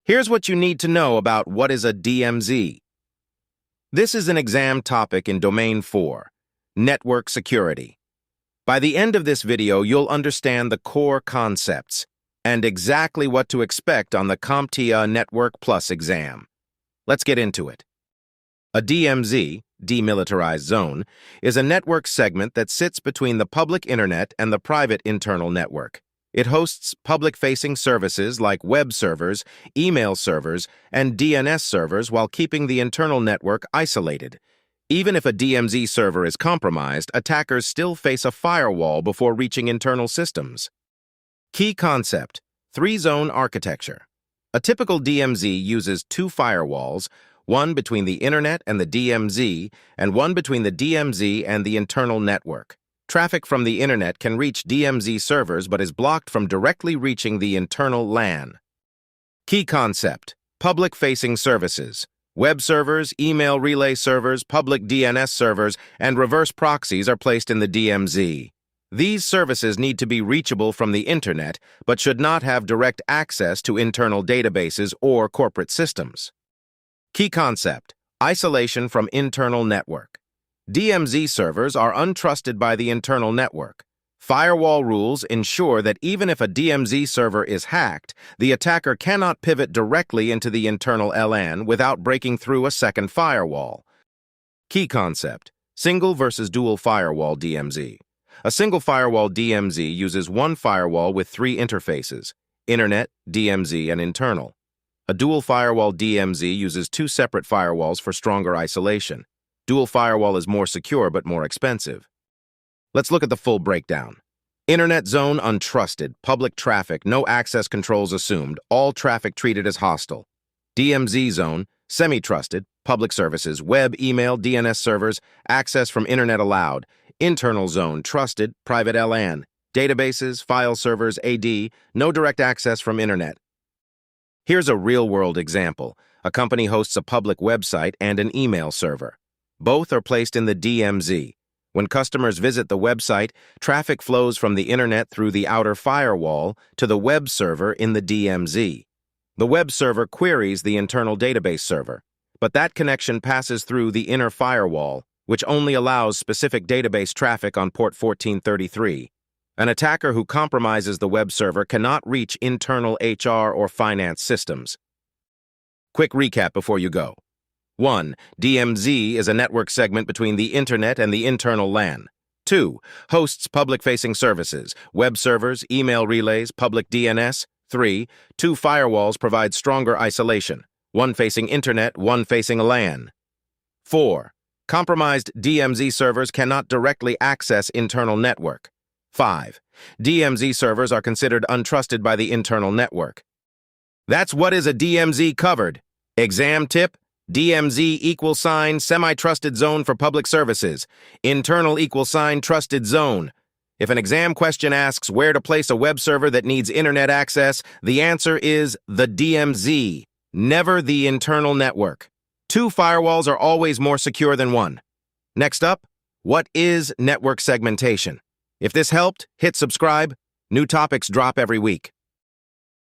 Here's what you need to know about what is a DMZ. This is an exam topic in Domain 4, Network Security. By the end of this video, you'll understand the core concepts and exactly what to expect on the CompTIA Network Plus exam. Let's get into it. A DMZ, demilitarized zone, is a network segment that sits between the public internet and the private internal network. It hosts public-facing services like web servers, email servers, and DNS servers while keeping the internal network isolated. Even if a DMZ server is compromised, attackers still face a firewall before reaching internal systems. Key concept: three-zone architecture. A typical DMZ uses two firewalls, one between the internet and the DMZ, and one between the DMZ and the internal network. Traffic from the internet can reach DMZ servers but is blocked from directly reaching the internal LAN. Key concept: public-facing services. Web servers, email relay servers, public DNS servers, and reverse proxies are placed in the DMZ. These services need to be reachable from the internet, but should not have direct access to internal databases or corporate systems. Key concept: isolation from internal network. DMZ servers are untrusted by the internal network. Firewall rules ensure that even if a DMZ server is hacked, the attacker cannot pivot directly into the internal LAN without breaking through a second firewall. Key concept: single versus dual firewall DMZ. A single firewall DMZ uses one firewall with three interfaces: internet, DMZ, and internal. A dual firewall DMZ uses two separate firewalls for stronger isolation. Dual firewall is more secure but more expensive. Let's look at the full breakdown. Internet zone untrusted, public traffic, no access controls assumed, all traffic treated as hostile. DMZ zone, semi-trusted, public services, web, email, DNS servers, access from internet allowed. Internal zone, trusted, private LAN, databases, file servers, AD, no direct access from internet. Here's a real-world example. A company hosts a public website and an email server. Both are placed in the DMZ. When customers visit the website, traffic flows from the internet through the outer firewall to the web server in the DMZ. The web server queries the internal database server, but that connection passes through the inner firewall, which only allows specific database traffic on port 1433. An attacker who compromises the web server cannot reach internal HR or finance systems. Quick recap before you go. 1. DMZ is a network segment between the internet and the internal LAN. 2. Hosts public-facing services, web servers, email relays, public DNS. 3. Two firewalls provide stronger isolation, one facing internet, one facing LAN. 4. Compromised DMZ servers cannot directly access internal network. 5. DMZ servers are considered untrusted by the internal network. That's what is a DMZ covered. Exam tip: DMZ = semi-trusted zone for public services. Internal = trusted zone. If an exam question asks where to place a web server that needs internet access, the answer is the DMZ, never the internal network. Two firewalls are always more secure than one. Next up, what is network segmentation? If this helped, hit subscribe. New topics drop every week.